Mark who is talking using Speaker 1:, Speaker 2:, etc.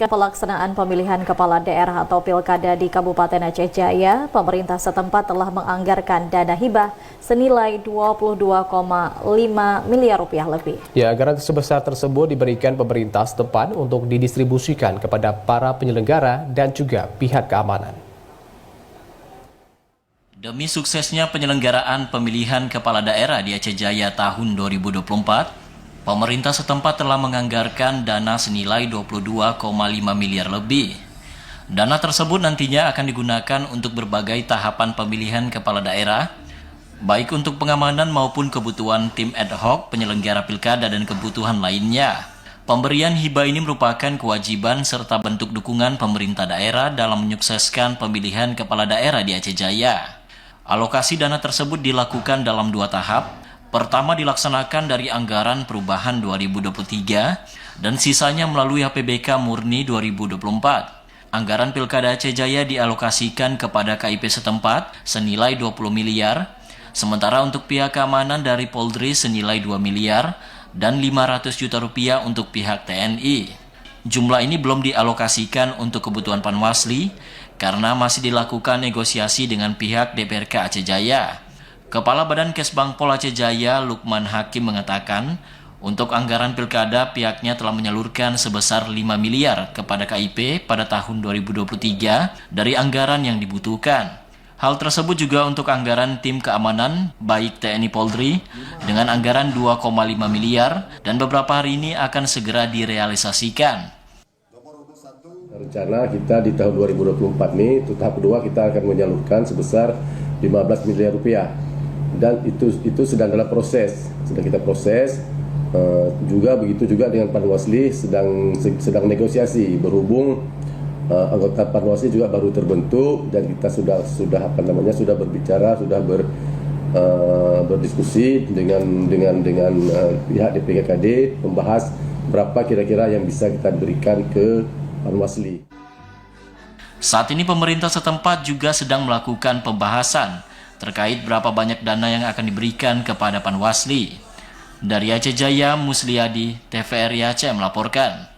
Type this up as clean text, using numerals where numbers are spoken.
Speaker 1: Pelaksanaan pemilihan kepala daerah atau pilkada di Kabupaten Aceh Jaya, pemerintah setempat telah menganggarkan dana hibah senilai 22,5 miliar rupiah lebih.
Speaker 2: Ya, anggaran sebesar tersebut diberikan pemerintah setempat untuk didistribusikan kepada para penyelenggara dan juga pihak keamanan.
Speaker 3: Demi suksesnya penyelenggaraan pemilihan kepala daerah di Aceh Jaya tahun 2024, pemerintah setempat telah menganggarkan dana senilai 22,5 miliar lebih. Dana tersebut nantinya akan digunakan untuk berbagai tahapan pemilihan kepala daerah, baik untuk pengamanan maupun kebutuhan tim ad hoc penyelenggara pilkada dan kebutuhan lainnya. Pemberian hibah ini merupakan kewajiban serta bentuk dukungan pemerintah daerah dalam menyukseskan pemilihan kepala daerah di Aceh Jaya. Alokasi dana tersebut dilakukan dalam 2 tahap. Pertama dilaksanakan dari anggaran perubahan 2023 dan sisanya melalui APBK murni 2024. Anggaran Pilkada Aceh Jaya dialokasikan kepada KIP setempat senilai 20 miliar, sementara untuk pihak keamanan dari Polri senilai 2 miliar dan 500 juta rupiah untuk pihak TNI. Jumlah ini belum dialokasikan untuk kebutuhan Panwasli karena masih dilakukan negosiasi dengan pihak DPRK Aceh Jaya. Kepala Badan Kesbangpol Aceh Jaya, Lukman Hakim mengatakan, untuk anggaran pilkada pihaknya telah menyalurkan sebesar 5 miliar kepada KIP pada tahun 2023 dari anggaran yang dibutuhkan. Hal tersebut juga untuk anggaran tim keamanan, baik TNI Polri, dengan anggaran 2,5 miliar dan beberapa hari ini akan segera direalisasikan.
Speaker 4: Rencana kita di tahun 2024 ini, tahap kedua kita akan menyalurkan sebesar 15 miliar rupiah. Dan itu sedang dalam proses, sedang kita proses. Juga begitu juga dengan Panwasli sedang negosiasi, berhubung anggota Panwasli juga baru terbentuk dan kita sudah berbicara, sudah berdiskusi dengan pihak DPKD membahas berapa kira-kira yang bisa kita berikan ke Panwasli.
Speaker 3: Saat ini pemerintah setempat juga sedang melakukan pembahasan terkait berapa banyak dana yang akan diberikan kepada Panwasli. Dari Aceh Jaya, Musliadi, TVRI Aceh melaporkan.